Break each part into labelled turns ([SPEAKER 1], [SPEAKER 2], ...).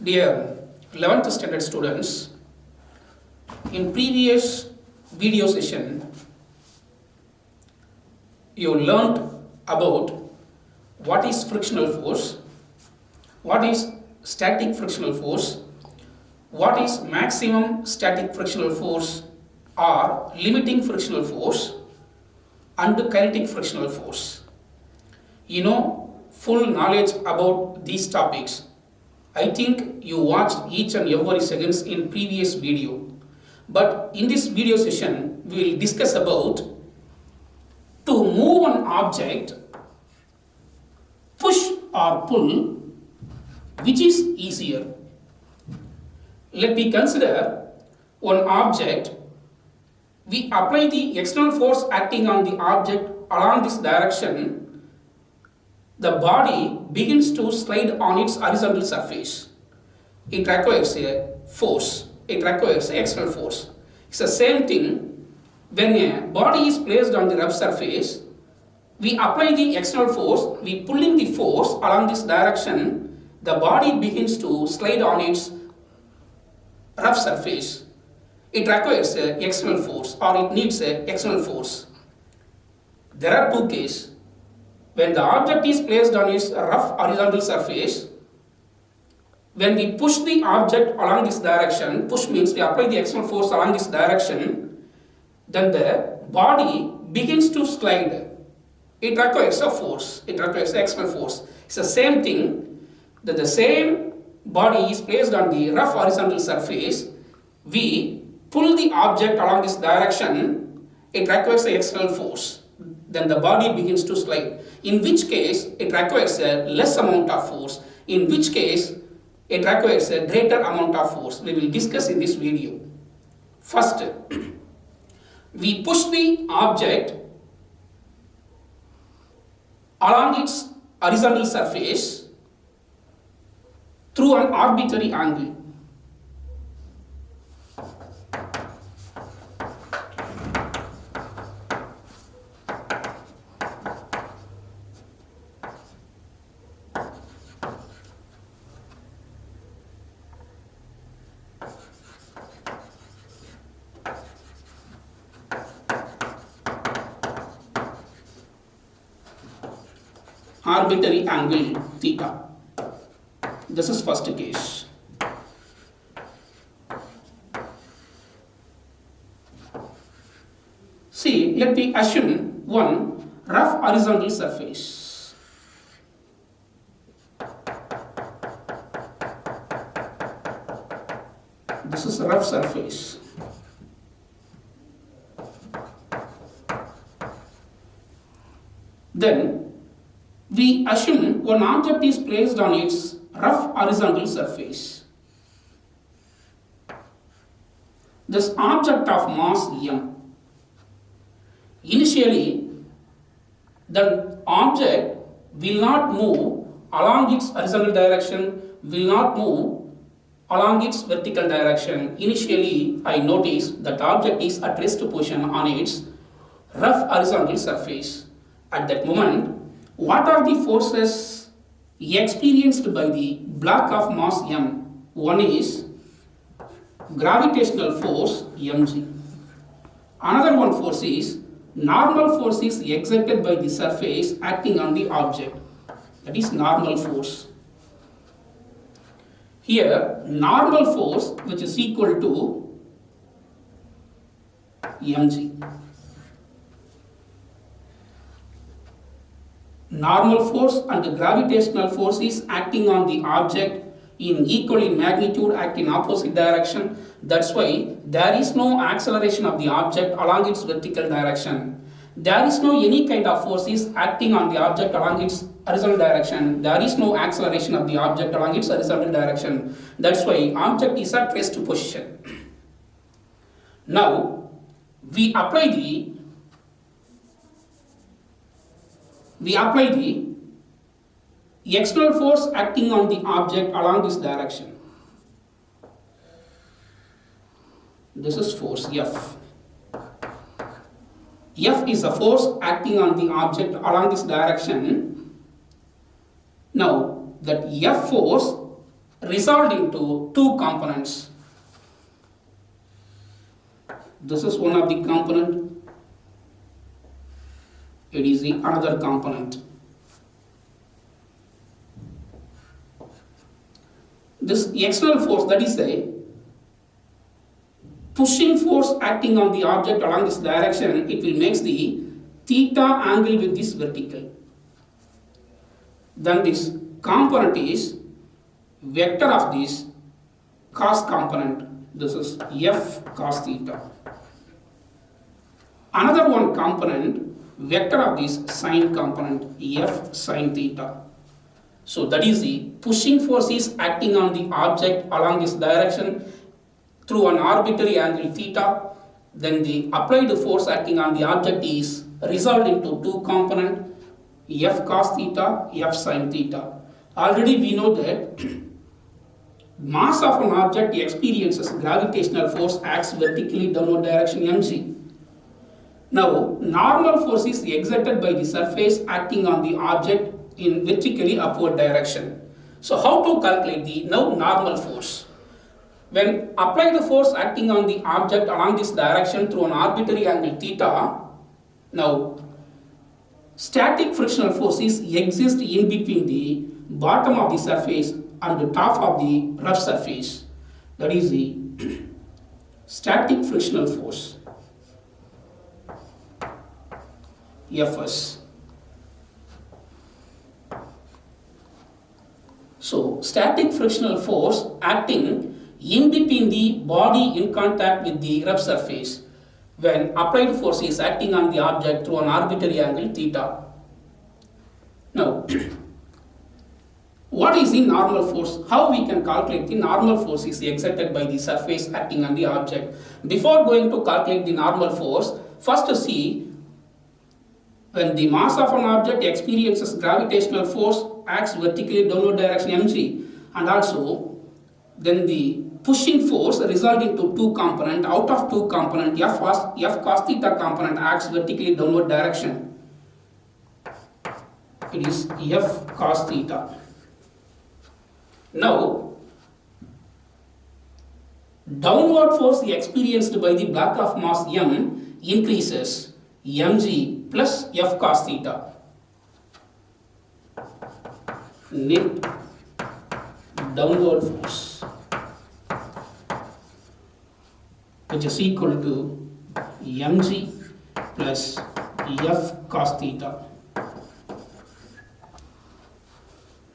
[SPEAKER 1] Dear 11th standard students, in previous video session, you learned about what is frictional force, what is static frictional force, what is maximum static frictional force or limiting frictional force, and kinetic frictional force. You know full knowledge about these topics. I think you watched each and every seconds in previous video. But in this video session, we will discuss about to move an object, push or pull, which is easier. Let me consider one object. We apply the external force acting on the object along this direction. The body begins to slide on its horizontal surface. It requires a force. It requires an external force. It's the same thing when a body is placed on the rough surface. We apply the external force. We pulling the force along this direction. The body begins to slide on its rough surface. It requires an external force or it needs an external force. There are two cases. When the object is placed on its rough horizontal surface, when we push the object along this direction, push means we apply the external force along this direction, then the body begins to slide. It requires a force. It requires external force. It's the same thing that the same body is placed on the rough horizontal surface. We pull the object along this direction. It requires the external force. Then the body begins to slide. In which case, it requires a less amount of force. In which case, it requires a greater amount of force. We will discuss in this video. First, we push the object along its horizontal surface through an arbitrary angle. Arbitrary angle theta. This is first case. See, let me assume one rough horizontal surface. This is a rough surface. Then we assume one object is placed on its rough horizontal surface. This object of mass m. Initially, the object will not move along its horizontal direction, will not move along its vertical direction. Initially, I notice that object is at rest position on its rough horizontal surface. At that moment, what are the forces experienced by the block of mass m? One is gravitational force mg. Another one force is normal force is exerted by the surface acting on the object. That is normal force. Here, normal force which is equal to mg. Normal force and gravitational force is acting on the object in equal in magnitude, act in opposite direction. That's why there is no acceleration of the object along its vertical direction. There is no any kind of forces acting on the object along its horizontal direction. There is no acceleration of the object along its horizontal direction. That's why object is at rest position. Now we apply the external force acting on the object along this direction. This is force F. F is a force acting on the object along this direction. Now, that F force resolved into two components. This is one of the component, it is the another component. This external force, that is a pushing force acting on the object along this direction, it will make the theta angle with this vertical. Then this component is vector of this cos component. This is f cos theta. Another one component, vector of this sine component, f sine theta. So that is the pushing force is acting on the object along this direction through an arbitrary angle theta. Then the applied force acting on the object is resolved into two component, f cos theta, f sine theta. Already we know that mass of an object experiences gravitational force acts vertically downward direction mg. Now normal force is exerted by the surface acting on the object in vertically upward direction. So how to calculate the now normal force? When apply the force acting on the object along this direction through an arbitrary angle theta, now static frictional forces exist in between the bottom of the surface and the top of the rough surface. That is the static frictional force, Fs. So static frictional force acting in between the body in contact with the rough surface when applied force is acting on the object through an arbitrary angle theta. Now, what is the normal force? How we can calculate the normal force is exerted by the surface acting on the object? Before going to calculate the normal force, first to see when the mass of an object experiences gravitational force acts vertically downward direction mg, and also then the pushing force resulting to two component, out of two component, f cos theta component acts vertically downward direction. It is f cos theta. Now, downward force experienced by the block of mass m increases mg plus f cos theta. Net downward force, which is equal to mg plus f cos theta.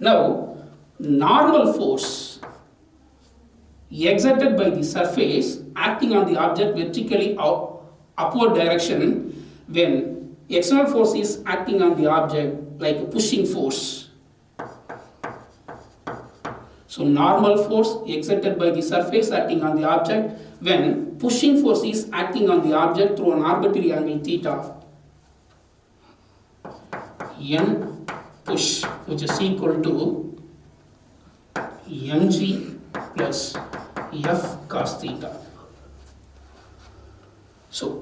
[SPEAKER 1] Now, normal force exerted by the surface acting on the object vertically upward direction when external force is acting on the object like a pushing force. So normal force exerted by the surface acting on the object when pushing force is acting on the object through an arbitrary angle theta, n push, which is equal to mg plus f cos theta. So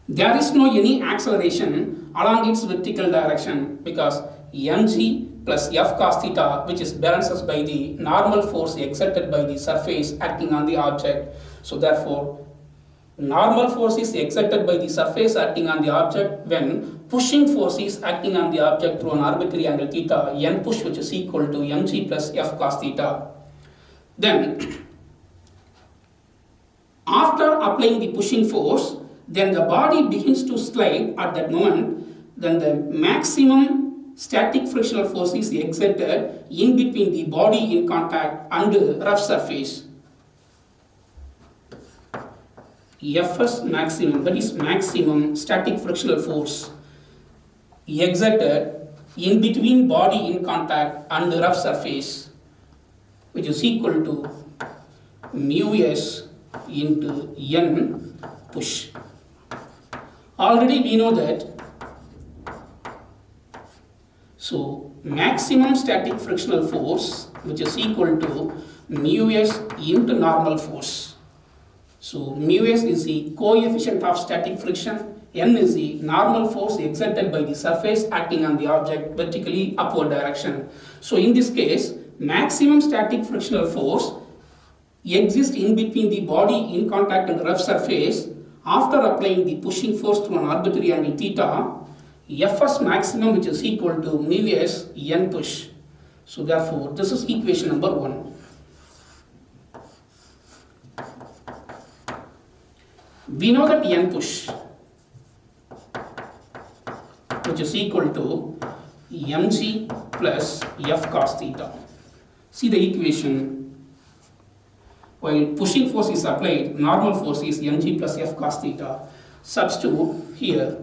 [SPEAKER 1] there is no any acceleration along its vertical direction because mg plus f cos theta, which is balanced by the normal force exerted by the surface acting on the object. So therefore, normal force is exerted by the surface acting on the object when pushing force is acting on the object through an arbitrary angle theta, n push, which is equal to mg plus f cos theta. Then, after applying the pushing force, then the body begins to slide at that moment, then the maximum static frictional force is exerted in between the body in contact and the rough surface. Fs maximum, that is maximum static frictional force exerted in between body in contact and the rough surface, which is equal to mu s into n push. Already we know that. So maximum static frictional force, which is equal to mu s into normal force. So mu s is the coefficient of static friction, n is the normal force exerted by the surface acting on the object vertically upward direction. So in this case, maximum static frictional force exists in between the body in contact and rough surface after applying the pushing force through an arbitrary angle theta, Fs maximum, which is equal to mu s n push. So therefore, this is equation number 1. We know that n push, which is equal to mg plus f cos theta. See the equation. While pushing force is applied, normal force is mg plus f cos theta. Substitute here,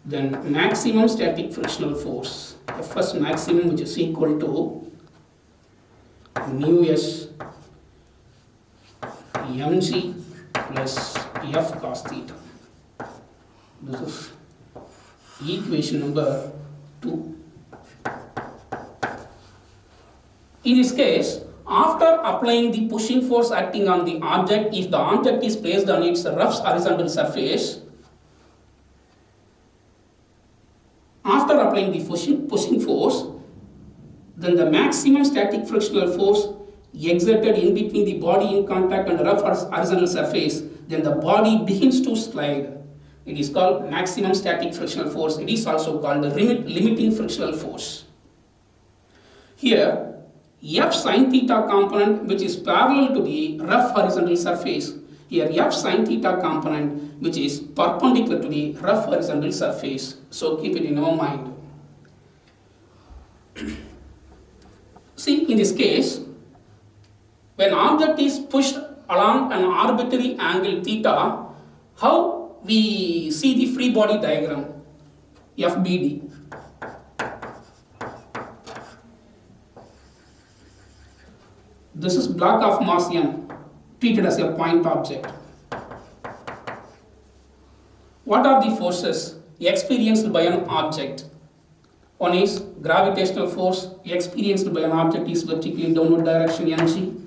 [SPEAKER 1] then maximum static frictional force, Fs maximum, which is equal to mu s mg plus f cos theta. This is equation number 2. In this case, after applying the pushing force acting on the object, if the object is placed on its rough horizontal surface, after applying the pushing force, then the maximum static frictional force exerted in between the body in contact and the rough horizontal surface, then the body begins to slide. It is called maximum static frictional force. It is also called the limiting frictional force. Here, F sin theta component, which is parallel to the rough horizontal surface. Here, F sin theta component, which is perpendicular to the rough horizontal surface. So keep it in our mind. See, in this case, when object is pushed along an arbitrary angle theta, how we see the free body diagram, FBD. This is block of mass m treated as a point object. What are the forces experienced by an object? One is gravitational force experienced by an object is vertically in downward direction mg.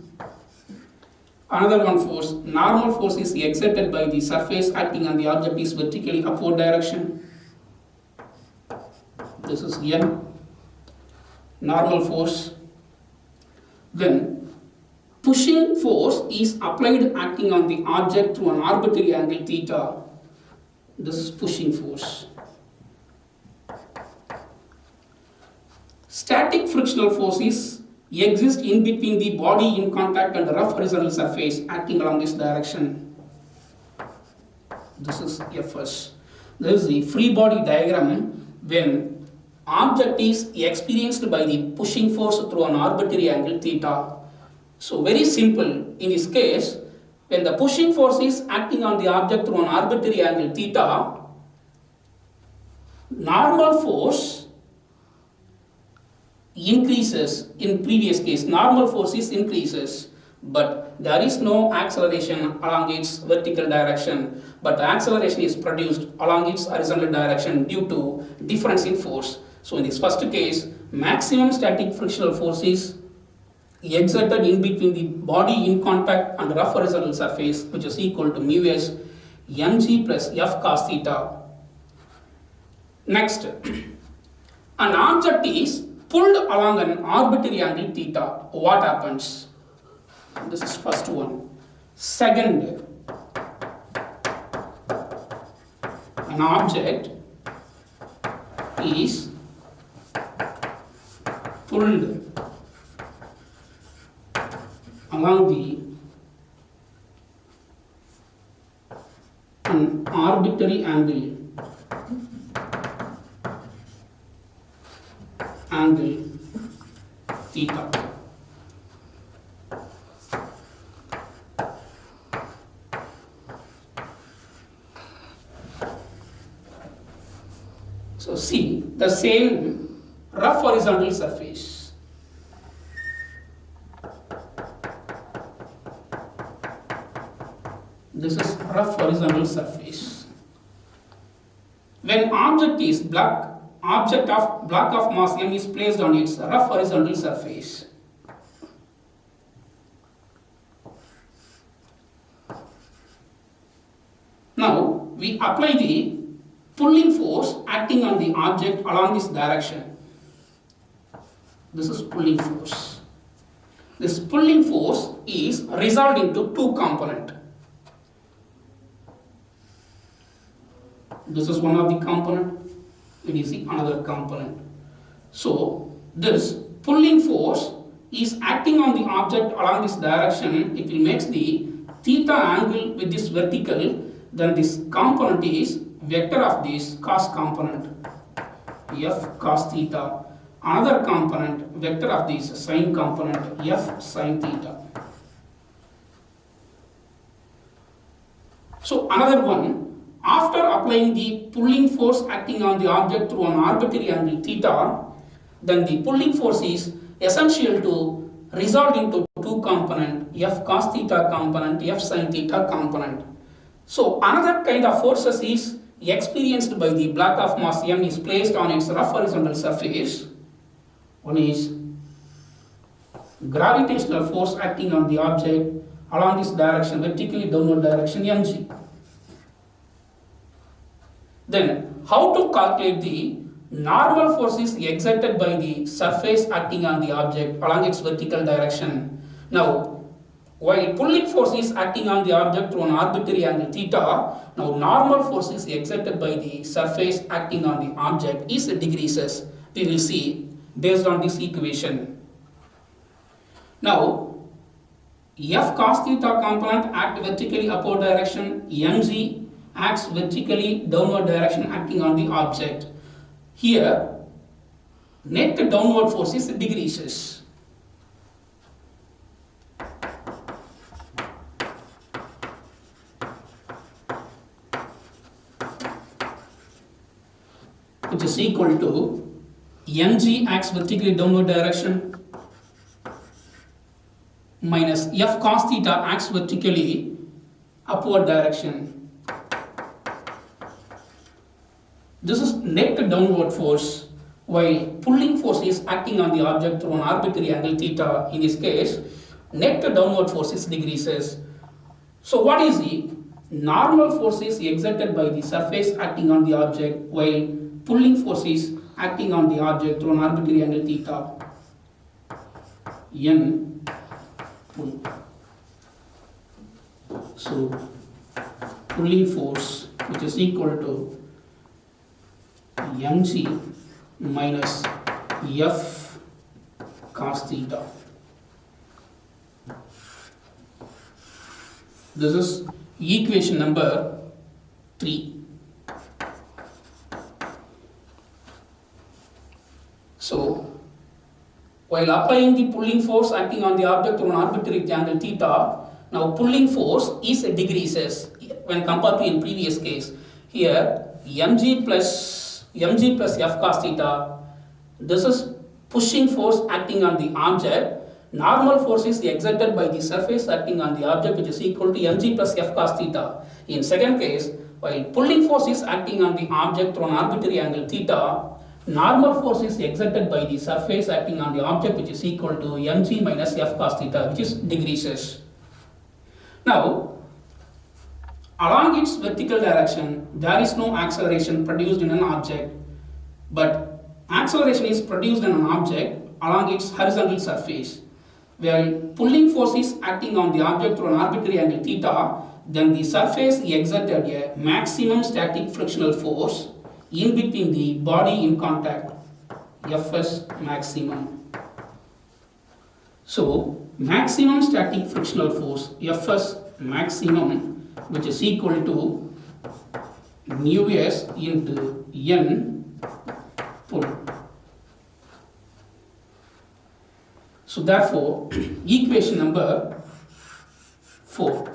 [SPEAKER 1] Another one force, normal force, is exerted by the surface acting on the object is vertically upward direction. This is n, normal force. Then pushing force is applied acting on the object through an arbitrary angle theta. This is pushing force. Static frictional forces exist in between the body in contact and the rough horizontal surface acting along this direction. This is Fs. This is the free body diagram when object is experienced by the pushing force through an arbitrary angle theta. So very simple. In this case, when the pushing force is acting on the object through an arbitrary angle theta, normal force increases. In previous case, normal force is increases, but there is no acceleration along its vertical direction, but the acceleration is produced along its horizontal direction due to difference in force. So in this first case, maximum static frictional force is exerted in between the body in contact and the rough horizontal surface, which is equal to mu s mg plus f cos theta. Next, an object is pulled along an arbitrary angle theta. What happens? This is first one. Second, an object is pulled along an arbitrary angle theta. So see the same rough horizontal surface. This is rough horizontal surface. When object is block of mass m is placed on its rough horizontal surface, now we apply the pulling force acting on the object along this direction. This is pulling force. this pulling force is resolved into two components. This is one of the component, it is the another component. So this pulling force is acting on the object along this direction. If it makes the theta angle with this vertical, then this component is vector of this cos component, f cos theta. Another component, vector of this sine component, f sine theta. So another one, after applying the pulling force acting on the object through an arbitrary angle theta, then the pulling force is essential to resolve into two component, f cos theta component, f sin theta component. So another kind of forces is experienced by the block of mass m is placed on its rough horizontal surface. One is gravitational force acting on the object along this direction, vertically downward direction, mg. Then how to calculate the normal forces exerted by the surface acting on the object along its vertical direction? Now, while pulling force is acting on the object through an arbitrary angle theta, now normal force is exerted by the surface acting on the object is decreases. We will see based on this equation. Now, f cos theta component act vertically upward direction, mg acts vertically downward direction acting on the object. Here, net downward force is decreases. Which is equal to mg acts vertically downward direction minus f cos theta acts vertically upward direction. This is net downward force, while pulling force is acting on the object through an arbitrary angle theta. In this case, net downward force is decreases. So what is the normal force is exerted by the surface acting on the object, while pulling force is acting on the object through an arbitrary angle theta. N pull. So pulling force, which is equal to mg minus f cos theta. This is equation number 3. So, while applying the pulling force acting on the object through an arbitrary angle theta, now pulling force is decreases when compared to in previous case. Here mg plus f cos theta, this is pushing force acting on the object. Normal force is exerted by the surface acting on the object, which is equal to mg plus f cos theta. In second case, while pulling force is acting on the object through an arbitrary angle theta, normal force is exerted by the surface acting on the object, which is equal to mg minus f cos theta, which is decreases. Now, along its vertical direction, there is no acceleration produced in an object, but acceleration is produced in an object along its horizontal surface. While pulling force is acting on the object through an arbitrary angle theta, then the surface exerted a maximum static frictional force in between the body in contact, Fs maximum. So, maximum static frictional force, Fs maximum, which is equal to mu s into n pull. So therefore, equation number 4.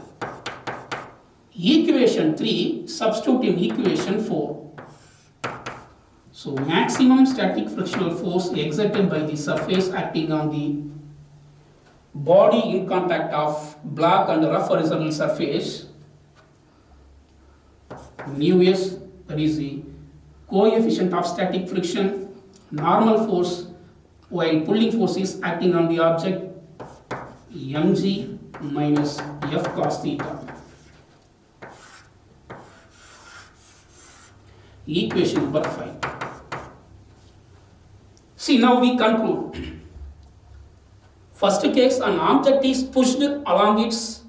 [SPEAKER 1] Equation 3, substitute in equation 4. So maximum static frictional force exerted by the surface acting on the body in contact of black and rough horizontal surface, mu s, that is the coefficient of static friction, normal force while pulling force is acting on the object, mg minus f cos theta. Equation number 5. See, now we conclude. First case, an object is pushed along its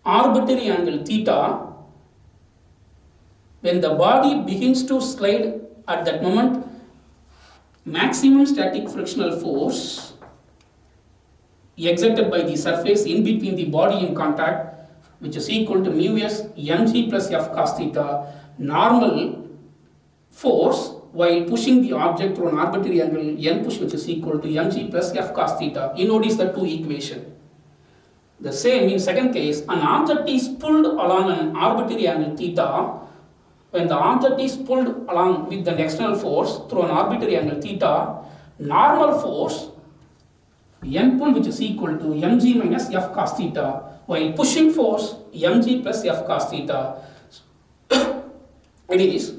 [SPEAKER 1] arbitrary angle theta. When the body begins to slide at that moment, maximum static frictional force exerted by the surface in between the body and contact, which is equal to mu s mg plus f cos theta, normal force while pushing the object through an arbitrary angle n push, which is equal to mg plus f cos theta. You notice the two equation. The same in second case, an object is pulled along an arbitrary angle theta. When the object is pulled along with an external force through an arbitrary angle theta, normal force n pull, which is equal to mg minus f cos theta, while pushing force mg plus f cos theta. It is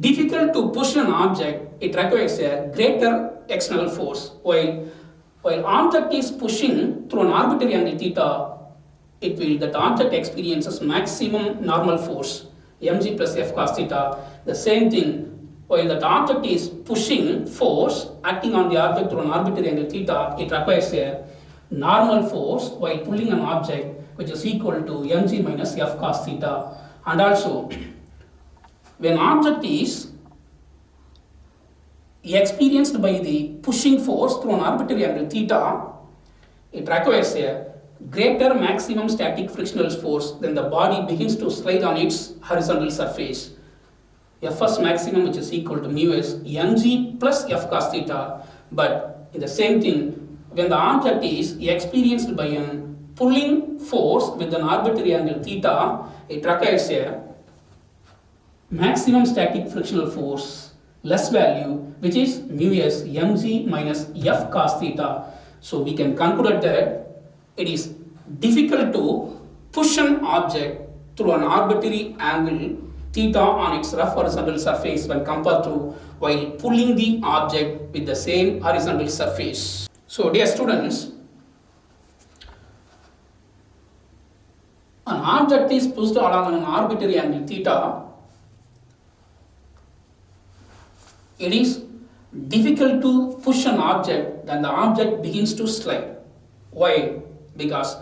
[SPEAKER 1] difficult to push an object. It requires a greater external force. While object is pushing through an arbitrary angle theta, that object experiences maximum normal force mg plus f cos theta. The same thing, while that object is pushing force acting on the object through an arbitrary angle theta, it requires a normal force while pulling an object, which is equal to mg minus f cos theta. And also, when object is experienced by the pushing force through an arbitrary angle theta, it requires a greater maximum static frictional force than the body begins to slide on its horizontal surface. Fs maximum, which is equal to mu s mg plus f cos theta. But in the same thing, when the object is experienced by a pulling force with an arbitrary angle theta, it requires a maximum static frictional force less value, which is mu s mg minus f cos theta. So we can conclude that it is difficult to push an object through an arbitrary angle theta on its rough horizontal surface when compared to while pulling the object with the same horizontal surface. So dear students, an object is pushed along an arbitrary angle theta. It is difficult to push an object then the object begins to slide. Why? Because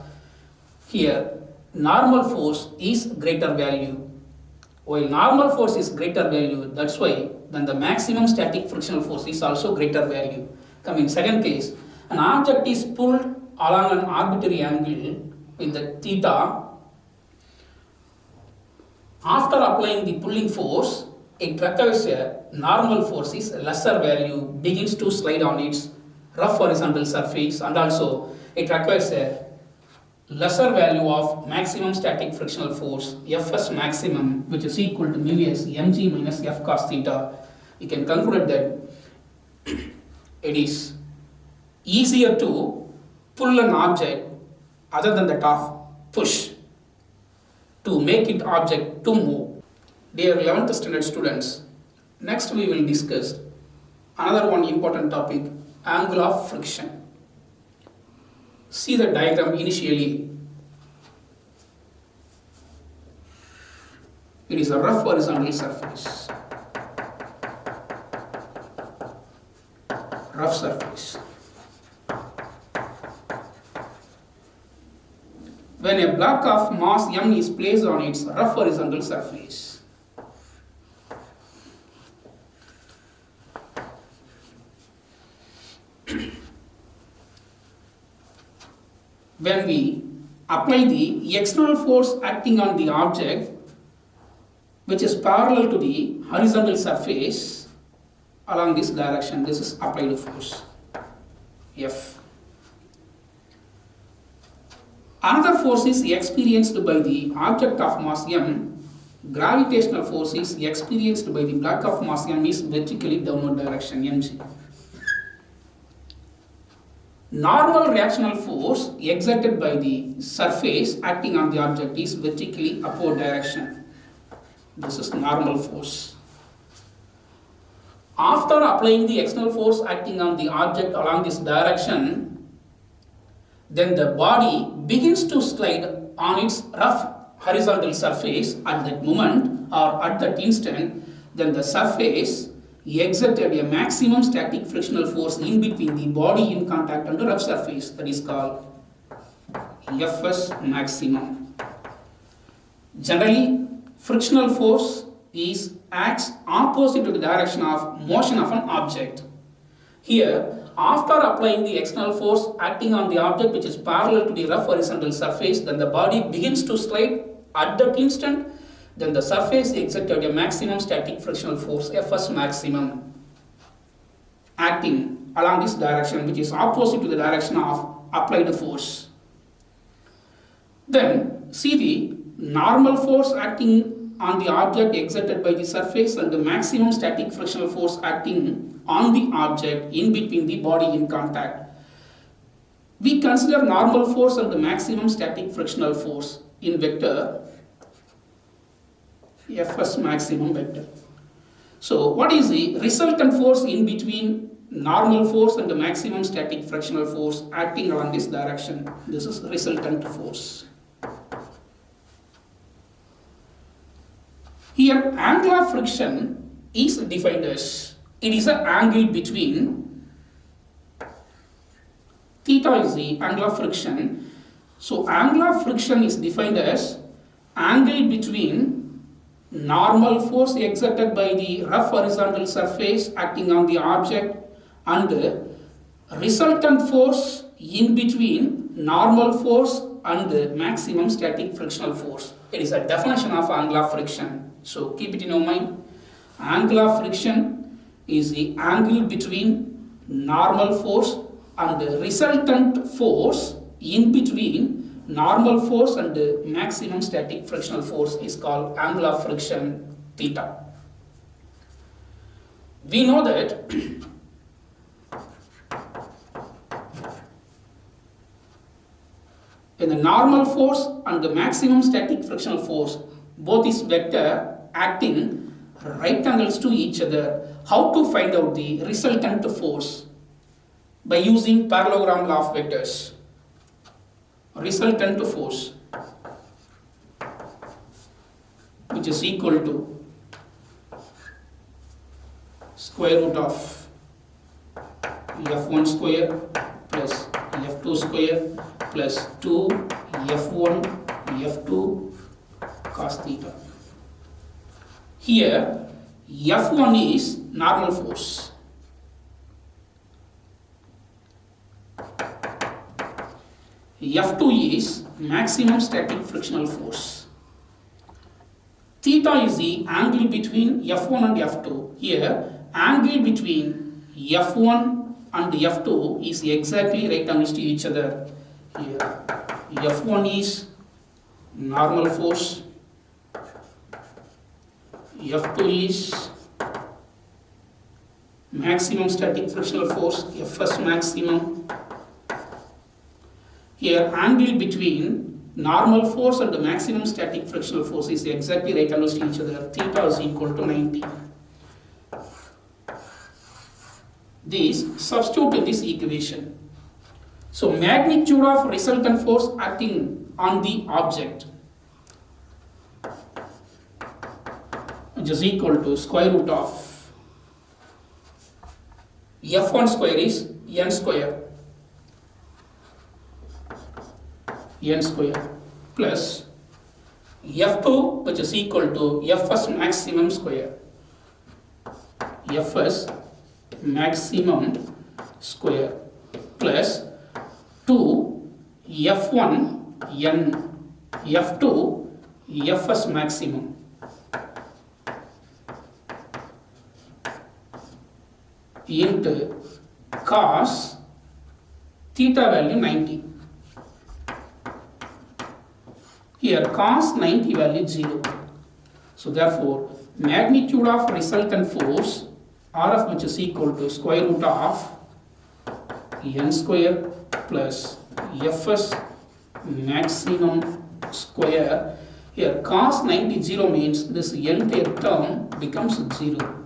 [SPEAKER 1] here normal force is greater value. While normal force is greater value, that's why then the maximum static frictional force is also greater value. Coming second case, an object is pulled along an arbitrary angle with the theta. After applying the pulling force, it requires a normal force is lesser value, begins to slide on its rough horizontal surface, and also it requires a lesser value of maximum static frictional force Fs maximum, which is equal to mu s mg minus f cos theta. You can conclude that it is easier to pull an object other than that of push to make it object to move. Dear 11th standard students, next we will discuss another one important topic, angle of friction. See the diagram initially. It is a rough horizontal surface. Rough surface. When a block of mass m is placed on its rough horizontal surface, when we apply the external force acting on the object, which is parallel to the horizontal surface along this direction, this is applied force F. Another force is experienced by the object of mass m. Gravitational force is experienced by the block of mass m is vertically downward direction mg. Normal reactional force exerted by the surface acting on the object is vertically upward direction. This is normal force. After applying the external force acting on the object along this direction, then the body begins to slide on its rough horizontal surface at that moment or at that instant. Then the surface exerted a maximum static frictional force in between the body in contact and the rough surface, that is called Fs maximum. Generally, frictional force acts opposite to the direction of motion of an object. Here, after applying the external force acting on the object which is parallel to the rough horizontal surface, then the body begins to slide at that instant. Then the surface exerted a maximum static frictional force, Fs maximum, acting along this direction which is opposite to the direction of applied force. Then see the normal force acting on the object exerted by the surface and the maximum static frictional force acting on the object in between the body in contact. We consider normal force and the maximum static frictional force in vector Fs maximum vector. So what is the resultant force in between normal force and the maximum static frictional force acting along this direction? This is resultant force. Here angular friction is defined as, it is an angle between, theta is the angular friction. So angular friction is defined as angle between normal force exerted by the rough horizontal surface acting on the object and the resultant force in between normal force and the maximum static frictional force. It is a definition of angular friction. So keep it in your mind. Angular friction is the angle between normal force and the resultant force in between normal force and the maximum static frictional force is called angular friction theta. We know that in the normal force and the maximum static frictional force, both is vector acting right angles to each other. How to find out the resultant force? By using parallelogram law of vectors. Resultant force, which is equal to square root of F1 square plus F2 square plus 2 F1 F2 cos theta. Here F1 is normal force. F2 is maximum static frictional force. Theta is the angle between F1 and F2. Here, angle between F1 and F2 is exactly right angles to each other. Here, F1 is normal force. F2 is maximum static frictional force, Fs maximum. Here angle between normal force and the maximum static frictional force is exactly right angles to each other. Theta is equal to 90. This substitute in this equation. So magnitude of resultant force acting on the object, which is equal to square root of F1 square is n square plus F2, which is equal to Fs maximum square, Fs maximum square plus 2 F1 n F2 Fs maximum into cos theta value 90. Here cos 90 value 0. So therefore magnitude of resultant force Rf, which is equal to square root of n square plus Fs maximum square. Here cos 90 0 means this entire term becomes 0.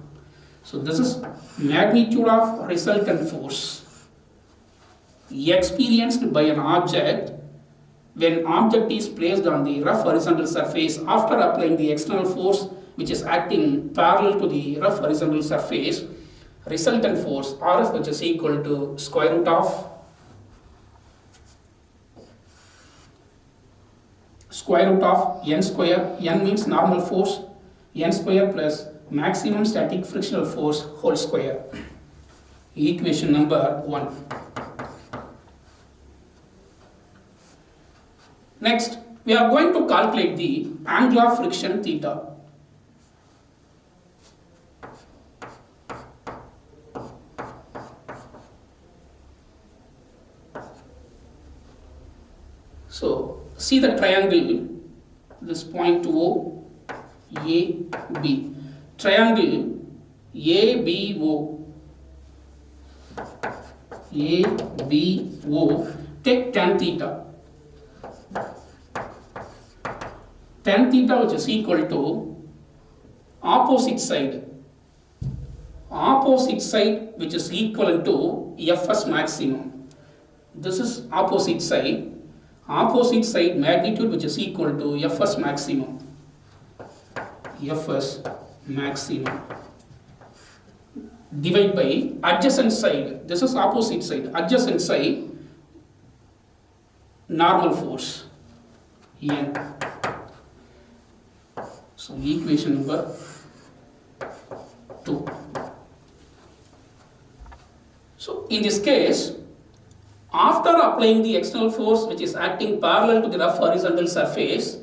[SPEAKER 1] So this is magnitude of resultant force experienced by an object when object is placed on the rough horizontal surface after applying the external force which is acting parallel to the rough horizontal surface, resultant force Rf, which is equal to square root of n square. N means normal force, n square plus maximum static frictional force whole square. Equation number 1. Next, we are going to calculate the angle of friction theta. So, see the triangle, this point O, A, B. Triangle ABO. ABO. Take tan theta. Tan theta, which is equal to opposite side. Opposite side, which is equal to Fs maximum. This is opposite side. Opposite side magnitude, which is equal to Fs maximum. Fs maximum. Divide by adjacent side. This is opposite side. Adjacent side, normal force. N. So, equation number 2. So, in this case, after applying the external force which is acting parallel to the rough horizontal surface,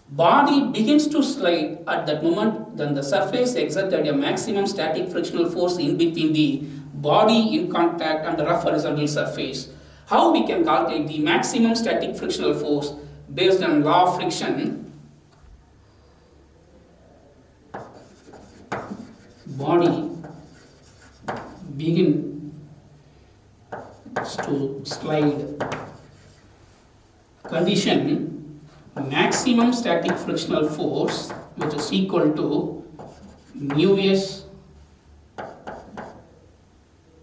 [SPEAKER 1] body begins to slide at that moment. Then the surface exerted a maximum static frictional force in between the body in contact and the rough horizontal surface. How we can calculate the maximum static frictional force based on law of friction? Body begins to slide. Condition: maximum static frictional force, which is equal to mu s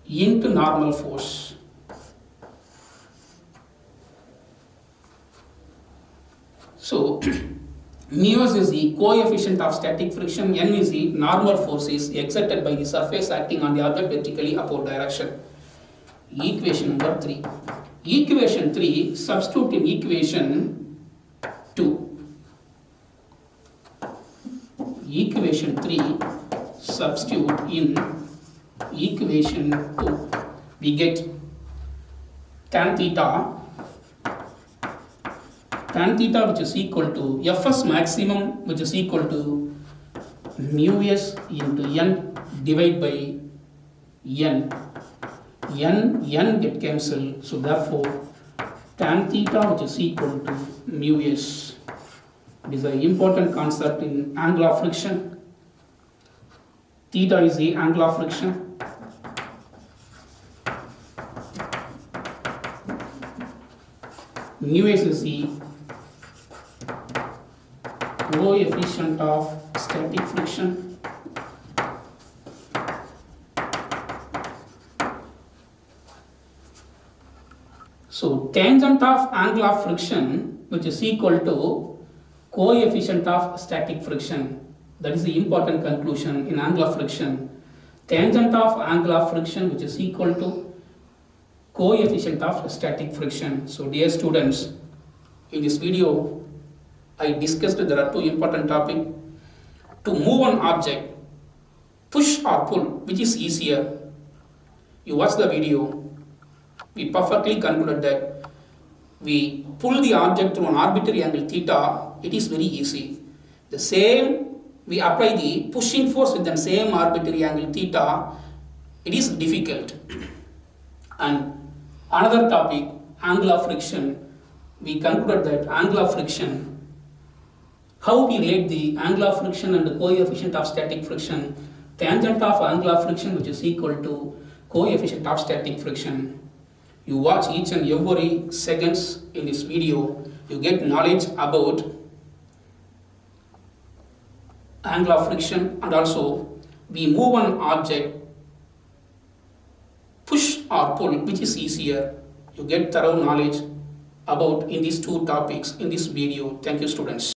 [SPEAKER 1] into normal force. So, mu s is the coefficient of static friction, n is the normal force is exerted by the surface acting on the object vertically upward direction. Equation number 3. Equation 3, substitute in equation 2. Equation 3, substitute in equation 2. We get tan theta, which is equal to Fs maximum, which is equal to mu s into n divided by n. N get cancelled, so therefore tan theta, which is equal to mu s. It is an important concept in angle of friction. Theta is the angle of friction. Mu s is the coefficient of static friction. So, tangent of angle of friction, which is equal to coefficient of static friction. That is the important conclusion in angle of friction. Tangent of angle of friction, which is equal to coefficient of static friction. So, dear students, in this video, I discussed there are two important topics. To move an object, push or pull, which is easier? You watch the video. We perfectly concluded that we pull the object through an arbitrary angle theta, it is very easy. The same, we apply the pushing force with the same arbitrary angle theta, it is difficult. And another topic, angle of friction, we concluded that angle of friction, how we relate the angle of friction and the coefficient of static friction, tangent of angle of friction, which is equal to coefficient of static friction. You watch each and every seconds in this video, you get knowledge about angle of friction, and also we move an object, push or pull, which is easier. You get thorough knowledge about in these two topics in this video. Thank you, students.